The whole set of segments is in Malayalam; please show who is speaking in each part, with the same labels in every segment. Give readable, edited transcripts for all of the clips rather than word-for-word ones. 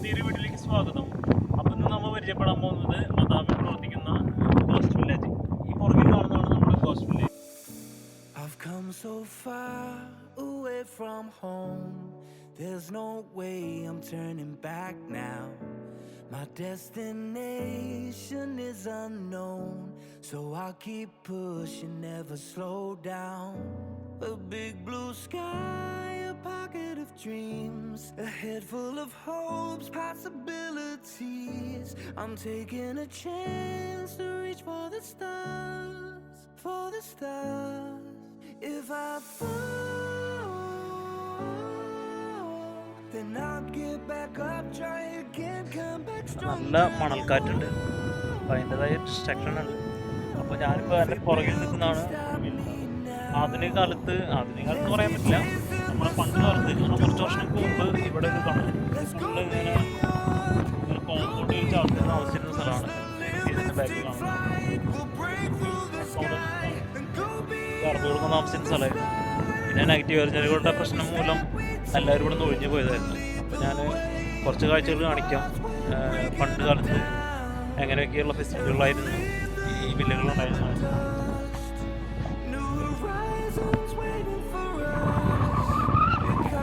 Speaker 1: പുതിയൊരു വീട്ടിലേക്ക് സ്വാഗതം. അപ്പം ഇന്ന് നമ്മൾ പരിചയപ്പെടാൻ പോകുന്നത് മദാമിൽ പ്രവർത്തിക്കുന്ന ഗോസ്റ്റ് വില്ലേജ്. ഈ പുറകിൽ കാണുന്നതാണ് നമ്മുടെ ghost village.
Speaker 2: I've come so far away from home. There's no way I'm turning back now. My destination is unknown, so I'll keep pushing, never slow down. A big blue sky, a pocket of dreams, a head full of hopes, possibilities. I'm taking a chance to reach for the stars, for the stars. If I fall, then I'll get back up, try again, come back stronger.
Speaker 1: നല്ല മണൽക്കാറ്റുണ്ട്, അപ്പം അതിൻ്റെതായ ഡിസ്ട്രാക്ഷൻ ഉണ്ട്. അപ്പോൾ ഞാനിപ്പോൾ എൻ്റെ പുറകിൽ നിൽക്കുന്നതാണ്. ആധുനിക കാലത്ത് പറയാൻ പറ്റില്ല, നമ്മുടെ പണ്ട് കാലത്ത് കുറച്ച് വർഷങ്ങൾക്ക് മുമ്പ് ഇവിടെ ഒരു കാണും ഇങ്ങനെ കോമ്പൗണ്ട് ആൾക്കാർ താമസിച്ചിരുന്ന സ്ഥലമാണ്. ബാക്കിൽ കാണുന്നത് ഗർഭകൾക്ക് താമസിച്ചിരുന്ന സ്ഥലമായിരുന്നു. പിന്നെ നെഗറ്റീവ് എനർജികളുടെ പ്രശ്നം മൂലം എല്ലാവരും ഇവിടെ നിന്ന് ഒഴിഞ്ഞു പോയതായിരുന്നു. അപ്പോൾ ഞാൻ കുറച്ച് കാഴ്ചകൾ കാണിക്കാം. പണ്ട് കാലത്ത് എങ്ങനെയൊക്കെയുള്ള ഫെസ്റ്റിവലുകളായിരുന്നു ഈ വില്ലകളുണ്ടായിരുന്നു.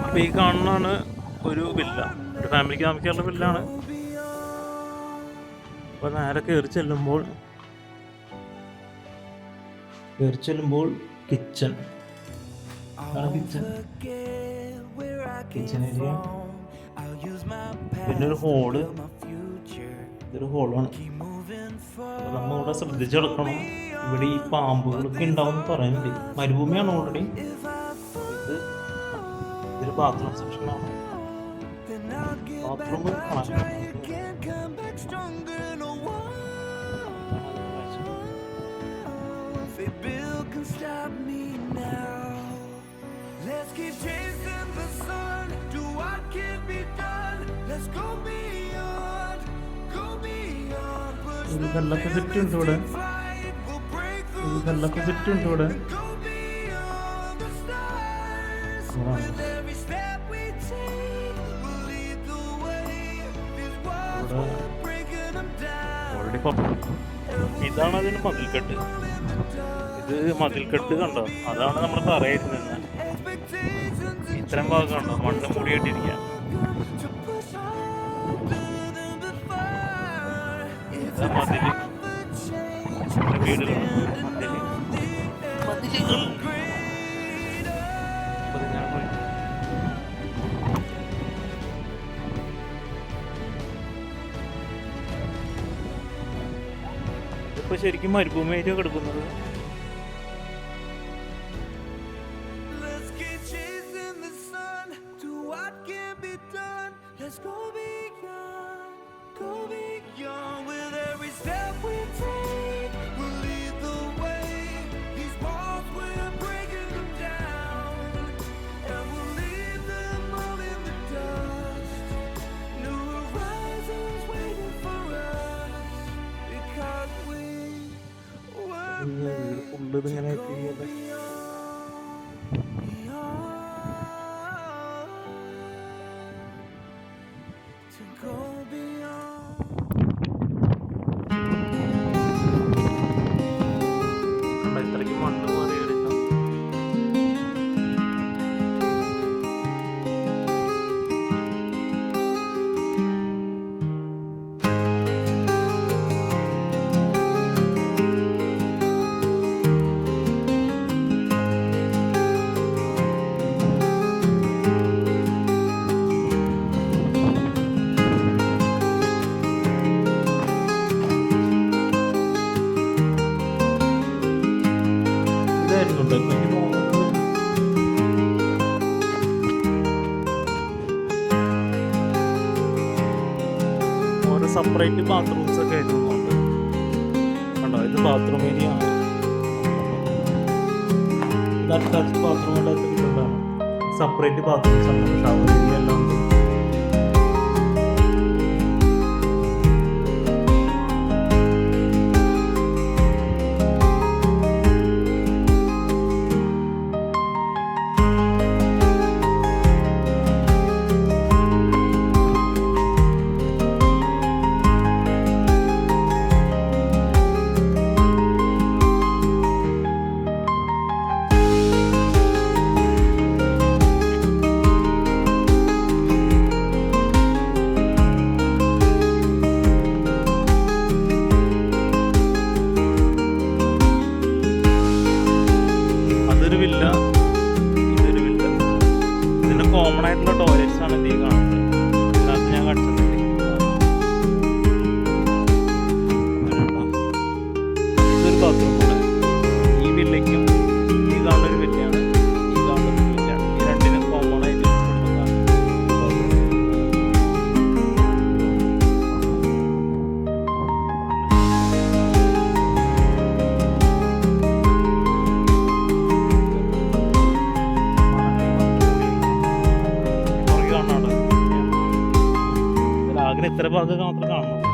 Speaker 1: അപ്പോൾ ഈ കാണുന്നതാണ് ഒരു വില്ല, ഒരു ഫാമിലിക്ക് താമസിക്കാനുള്ള വില്ലാണ്. അപ്പോൾ നേരെ കയറി ചെല്ലുമ്പോൾ കിച്ചൺ ഏരിയ, പിന്നെ ഒരു ഹോള്. ഇതൊരു ഹോളാണ്. നമ്മളിവിടെ ശ്രദ്ധിച്ചു കിടക്കണം. ഇവിടെ ഈ പാമ്പുകളൊക്കെ ഉണ്ടാവും പറയുന്നുണ്ട്. മരുഭൂമിയാണ് ഓൾറെഡി. ഇതൊരു ബാത്റൂം സെക്ഷനാണ്. ബാത്റൂം ഒരു കല്ലൊക്കെ ചുറ്റുണ്ട് ഇവിടെ. ഇതാണ് അതിന് മതിൽക്കെട്ട്. ഇത് മതിൽക്കെട്ട് കണ്ടോ? അതാണ് നമ്മൾ പറയായിരുന്നത്. ഇത്രയും ഭാഗം കണ്ടോ മണ്ണ് മൂടിയിട്ടിരിക്കുക. മതില് വീടുകൾ ഇതിപ്പോ ശരിക്കും മരുഭൂമിയായിട്ട് കിടക്കുന്നത്. ഇങ്ങനെ ഇത്രയ്ക്ക് മണ്ണ് മാറി എടുക്കാം. ഓരോ സെപ്പറേറ്റ് ബാത്റൂംസ് ഒക്കെ ആയിരുന്നുണ്ട്. കണ്ടോ, ഇത് ബാത്റൂം ഏരിയ ആണ്. ഇത് അറ്റാച്ച്ഡ് ബാത്റൂം അല്ലാത്ത വീടുകളാണ്. സെപ്പറേറ്റ് ബാത്റൂംസ് ആണ്. ഷവർ ഏരിയ എല്ലാം ഉണ്ട്. ഇതിന് ഇത്ര ഭാഗം മാത്രം കാണുന്നുള്ളൂ.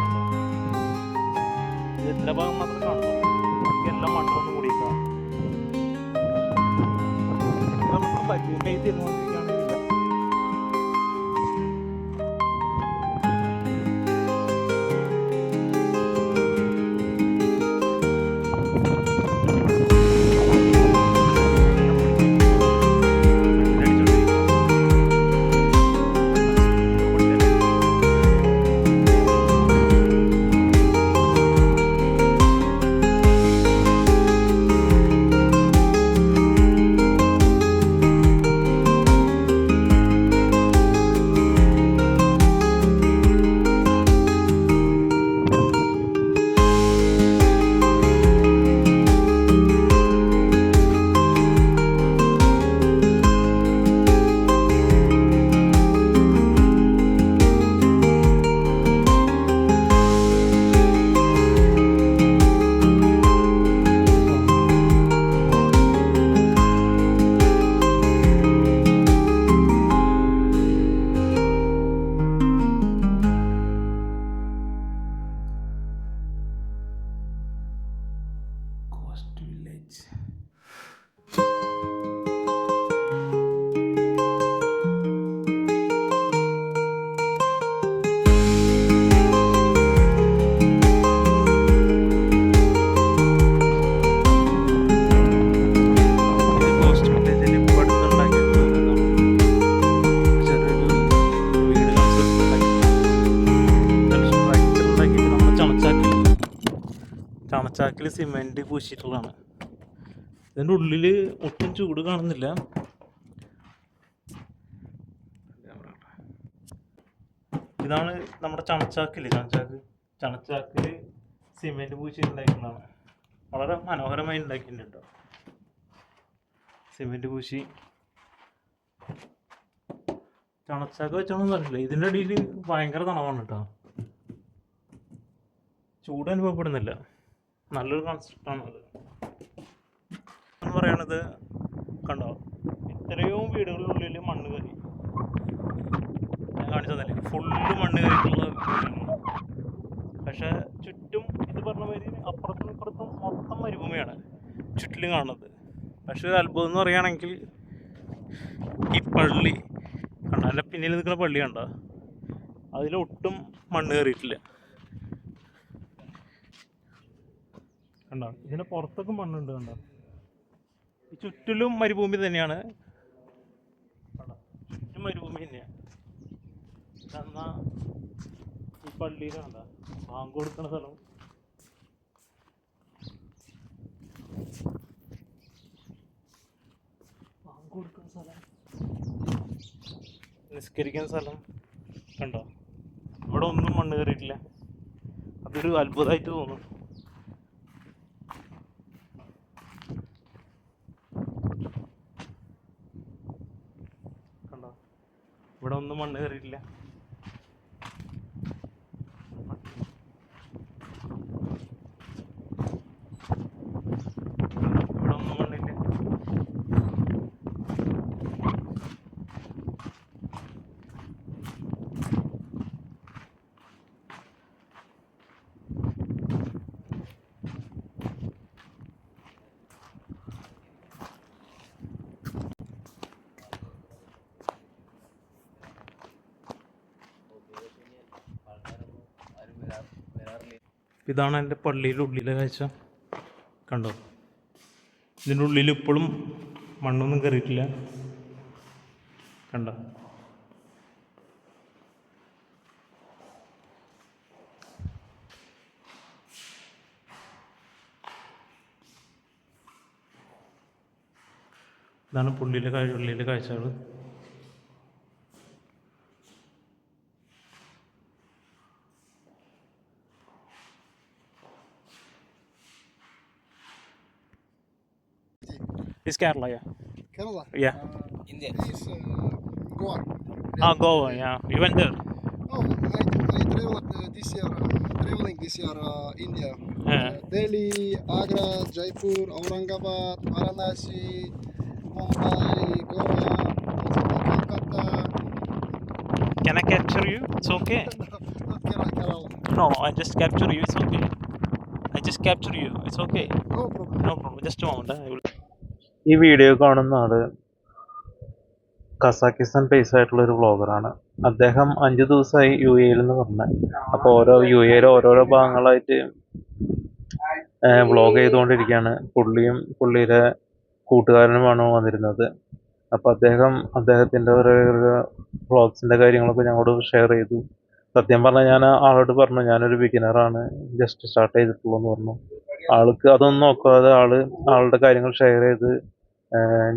Speaker 1: ഇത് ഇത്ര ഭാഗം മാത്രം കാണുന്നുള്ളൂ. ബാക്കി എല്ലാം മണ്ണൊന്നും കൂടിയിട്ടാണ്. നമുക്ക് പറ്റുകയാണെങ്കിൽ ചണച്ചാക്കിൽ സിമെൻറ്റ് പൂശിയിട്ടുള്ളതാണ്. ഇതിൻ്റെ ഉള്ളിൽ ഒട്ടും ചൂട് കാണുന്നില്ല. ഇതാണ് നമ്മുടെ ചണച്ചാക്കിൽ സിമെൻറ്റ് പൂശിയിട്ടുണ്ടാക്കുന്നതാണ്. വളരെ മനോഹരമായി ഉണ്ടാക്കിയിട്ടുണ്ട് കേട്ടോ. സിമെൻറ്റ് പൂശി ചണച്ചാക്ക് വെച്ചോണെന്ന് അറിയില്ല. ഇതിൻ്റെ അടിയിൽ ഭയങ്കര തണവാണ് കേട്ടോ. ചൂട് അനുഭവപ്പെടുന്നില്ല. നല്ലൊരു കോൺസെപ്റ്റാണ് അത് എന്ന് പറയണത്. കണ്ടോ, ഇത്രയോ വീടുകളിലുള്ളിൽ മണ്ണ് കയറി. ഞാൻ കാണിച്ചതല്ലേ, ഫുള്ള് മണ്ണ് കയറിയിട്ടുള്ള വീടുകളാണ്. പക്ഷെ ചുറ്റും ഇത് പറഞ്ഞ മാതിരി അപ്പുറത്തും ഇപ്പുറത്തും മൊത്തം മരുഭൂമിയാണ് ചുറ്റിലും കാണുന്നത്. പക്ഷെ ഒരു അത്ഭുതം എന്ന് പറയുകയാണെങ്കിൽ ഈ പള്ളി കണ്ടോ, എൻ്റെ പിന്നിൽ നിൽക്കുന്ന പള്ളി കണ്ടോ, അതിലൊട്ടും മണ്ണ് കയറിയിട്ടില്ല. കണ്ടോ, ഇതിൻ്റെ പുറത്തൊക്കെ മണ്ണുണ്ട്. കണ്ടോ, ഈ ചുറ്റിലും മരുഭൂമി തന്നെയാണ്. കണ്ടോ, ചുറ്റും മരുഭൂമി തന്നെയാണ്. എന്നാ ഈ പള്ളിയിൽ കണ്ടോ ബാങ്ക് കൊടുക്കുന്ന സ്ഥലം. ബാങ്ക് കൊടുക്കുന്ന സ്ഥലം, നിസ്കരിക്കുന്ന സ്ഥലം കണ്ടോ. ഇവിടെ ഒന്നും മണ്ണ് കയറിയിട്ടില്ല. അതൊരു അത്ഭുതമായിട്ട് തോന്നുന്നു. കണ്ടോ, ഇവിടെ ഒന്നും മണ്ണ് കയറിയിട്ടില്ല. ഇവിടെ ഒന്നും മണ്ണില്ല. ഇതാണ് എൻ്റെ പള്ളിയുടെ ഉള്ളിലെ കാഴ്ച. കണ്ടോ, ഇതിൻ്റെ ഉള്ളിൽ ഇപ്പോഴും മണ്ണൊന്നും കയറിയിട്ടില്ല. കണ്ടോ, ഇതാണ് ഉള്ളിലെ കാഴ്ചകൾ. It's Kerala, yeah.
Speaker 3: Kerala?
Speaker 1: Yeah.
Speaker 4: India.
Speaker 3: It's Goa.
Speaker 1: Goa, yeah. You went there?
Speaker 3: Oh, I traveled traveling this year India.
Speaker 1: Yeah.
Speaker 3: Delhi, Agra, Jaipur, Aurangabad, Varanasi, Mumbai, Goa, also Kolkata.
Speaker 1: Can I capture you? It's okay.
Speaker 3: Kerala.
Speaker 1: No, I just capture you. It's okay. I just capture you. It's okay.
Speaker 3: No problem.
Speaker 1: No problem. Just a moment. ഈ വീഡിയോ കാണുന്ന ആള് കസാക്കിസ്ഥാൻ ബേസ് ആയിട്ടുള്ള ഒരു വ്ളോഗറാണ്. അദ്ദേഹം 5 ദിവസമായി യു എയിൽ എന്ന് പറഞ്ഞത്. അപ്പോൾ ഓരോ യു എയിലെ ഓരോരോ ഭാഗങ്ങളായിട്ട് വ്ളോഗ് ചെയ്തുകൊണ്ടിരിക്കുകയാണ്. പുള്ളിയും പുള്ളിയുടെ കൂട്ടുകാരനുമാണ് വന്നിരുന്നത്. അപ്പോൾ അദ്ദേഹത്തിൻ്റെ ഓരോരോ വ്ളോഗ്സിൻ്റെ കാര്യങ്ങളൊക്കെ ഞങ്ങളോട് ഷെയർ ചെയ്തു. സത്യം പറഞ്ഞാൽ ഞാൻ ആളോട് പറഞ്ഞു ഞാനൊരു ബിഗിനറാണ്, ജസ്റ്റ് സ്റ്റാർട്ട് ചെയ്തിട്ടുള്ളൂ എന്ന് പറഞ്ഞു. ആൾക്ക് അതൊന്നും നോക്കാതെ ആളുടെ കാര്യങ്ങൾ ഷെയർ ചെയ്ത്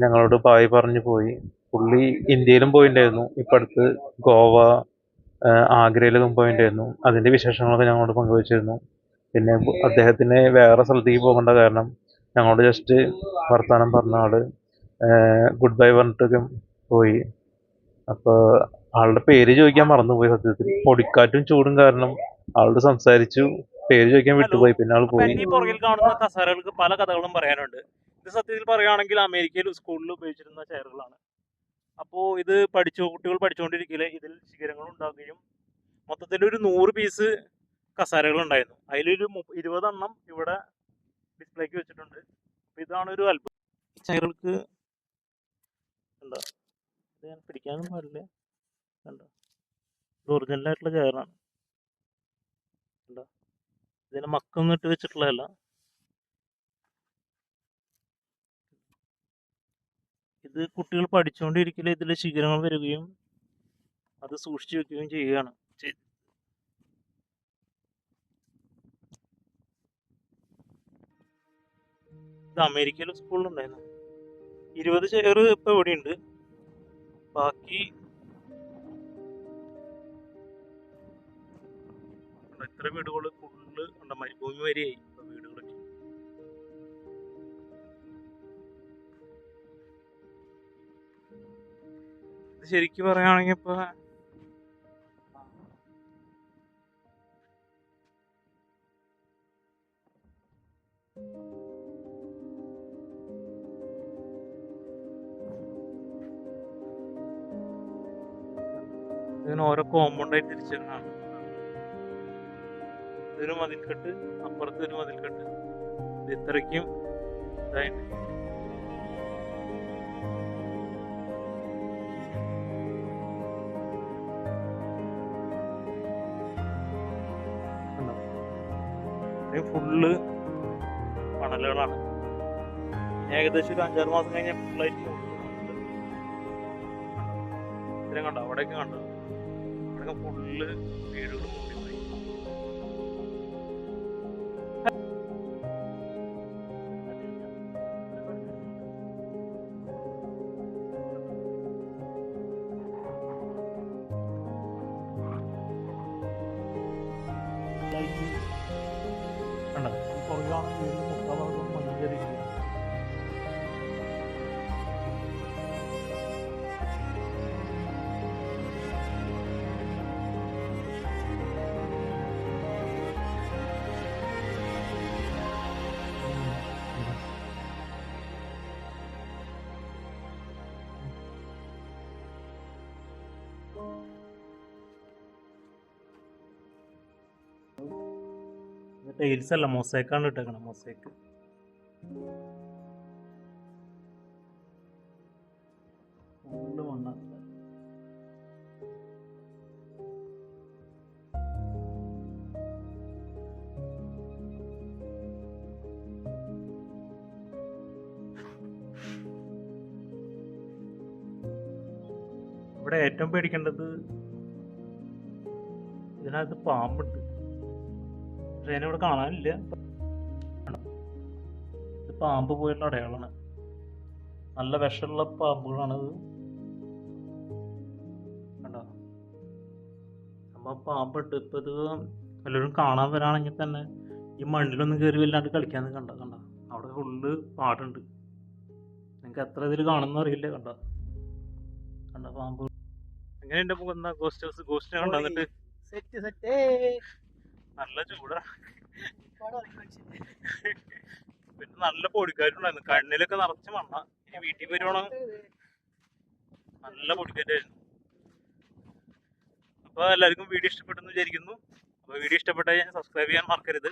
Speaker 1: ഞങ്ങളോട് ബായ് പറഞ്ഞു പോയി. പുള്ളി ഇന്ത്യയിലും പോയിട്ടുണ്ടായിരുന്നു. ഇപ്പം അടുത്ത് ഗോവ, ആഗ്രയിലൊക്കെ പോയിട്ടുണ്ടായിരുന്നു. അതിൻ്റെ വിശേഷങ്ങളൊക്കെ ഞങ്ങളോട് പങ്കുവച്ചിരുന്നു. പിന്നെ അദ്ദേഹത്തിന് വേറെ സ്ഥലത്തേക്ക് പോകേണ്ട കാരണം ഞങ്ങളോട് ജസ്റ്റ് വർത്തമാനം പറഞ്ഞ ആള് ഗുഡ് ബൈ പറഞ്ഞിട്ടൊക്കെ പോയി. അപ്പോൾ ആളുടെ പേര് ചോദിക്കാൻ മറന്നുപോയി. സത്യത്തിൽ പൊടിക്കാറ്റും ചൂടും കാരണം ആളോട് സംസാരിച്ചു, പേര് ചോദിക്കാൻ വിട്ടുപോയി. പിന്നെ ആൾ പോയി. ഈ പുറകിൽ കാണുന്ന കസേരകൾക്ക് പല കഥകളും പറയാനുണ്ട്. ഇത് സത്യത്തിൽ പറയുകയാണെങ്കിൽ അമേരിക്കയിൽ സ്കൂളിൽ ഉപയോഗിച്ചിരുന്ന ചെയറുകളാണ്. അപ്പോൾ ഇത് കുട്ടികൾ പഠിച്ചുകൊണ്ടിരിക്കലെ ഇതിൽ ശിഖരങ്ങൾ ഉണ്ടാകുകയും മൊത്തത്തിൽ ഒരു 100 പീസ് കസേരകൾ ഉണ്ടായിരുന്നു. അതിലൊരു 20 എണ്ണം ഇവിടെ ഡിസ്പ്ലേക്ക് വെച്ചിട്ടുണ്ട്. അപ്പോൾ ഇതാണ് ഒരു അത്ഭുതം. ചെയറുകൾക്ക് എന്താ ഇത് ഞാൻ പിടിക്കാനും പാടില്ല. കണ്ടോ, ഇത് ഒറിജിനലായിട്ടുള്ള ചെയറാണ്. കണ്ടോ, ഇതിന് മക്കൊന്നും ഇട്ട് വെച്ചിട്ടുള്ളതല്ല. ഇത് കുട്ടികൾ പഠിച്ചുകൊണ്ടിരിക്കലെ ഇതിൽ ശിഖരങ്ങൾ വരികയും അത് സൂക്ഷിച്ചു വെക്കുകയും ചെയ്യുകയാണ്. ഇത് അമേരിക്കയിലെ സ്കൂളിലുണ്ടായിരുന്നു. 20 ചെയർ ഇപ്പൊ ഇവിടെയുണ്ട്. ബാക്കി എത്ര വീടുകൾ ഫുള്ള് ഉണ്ട്, മരുഭൂമി വരെയായി ഇപ്പൊ വീടുകളൊക്കെ. ഇത് ശരിക്കും പറയുകയാണെങ്കിൽ ഇപ്പൊ ഇതിന് ഓരോ കോമ്പൗണ്ടായി തിരിച്ചേക്കാണ്. ഇതൊരു മതിൽക്കെട്ട്, അപ്പുറത്ത് ഒരു മതിൽക്കെട്ട്. ഇത് ഇത്രയ്ക്കും ഇതായിട്ട് ഫുള്ള് മണലുകളാണ്. ഏകദേശം ഒരു 5-6 മാസം കഴിഞ്ഞാൽ ഫുള്ളായിട്ട് ഇത്രയും കണ്ടോ, അവിടെയൊക്കെ കണ്ടോ, അവിടെയൊക്കെ ഫുള്ള് വീടുകൾ മൂടിപ്പോയി. കണ്ടോ, പുറകാണ് വീട് മുക്കാഭാഗം മണ്ണ് കയറിയിരിക്കുന്നത്. ടൈൽസ് അല്ല, മൊസൈക്കാണ് ഇട്ടേക്കണം. മൊസൈക്ക് ഫുള്ള് മണ്ണാണ്. ഇവിടെ ഏറ്റവും പേടിക്കേണ്ടത് ഇതിനകത്ത് പാമ്പുണ്ട്. പക്ഷെ അതിനെ ഇവിടെ കാണാനില്ല. ഇത് പാമ്പ് പോയുള്ള അടയാളാണ്. നല്ല വിഷമുള്ള പാമ്പുകളാണിത്. കണ്ടോ, സംഭവം പാമ്പുണ്ട്. ഇപ്പൊ ഇത് എല്ലാവരും കാണാൻ വരാണെങ്കിൽ തന്നെ ഈ മണ്ണിലൊന്നും കയറി വല്ലാണ്ട് കളിക്കാൻ കണ്ടോ. അവിടെ ഫുള്ള് പാടുണ്ട്. നിങ്ങൾക്ക് എത്ര ഇതിൽ കാണുന്ന അറിയില്ല. കണ്ടോ പാമ്പ് എങ്ങനെയുണ്ട്? ഗോസ്റ്റ് കണ്ടോ? എന്നിട്ട് നല്ല ചൂടാണ്. പിന്നെ നല്ല പൊടിക്കാറ്റുണ്ടായിരുന്നു. കണ്ണിലൊക്കെ നിറച്ച് മണ്ണ. ഇനി വീട്ടിൽ വരുവാണ് നല്ല പൊടിക്കാറ്റായിരുന്നു. അപ്പൊ എല്ലാവർക്കും വീഡിയോ ഇഷ്ടപ്പെട്ടെന്ന് വിചാരിക്കുന്നു. വീഡിയോ ഇഷ്ടപ്പെട്ടാൽ സബ്സ്ക്രൈബ് ചെയ്യാൻ മറക്കരുത്.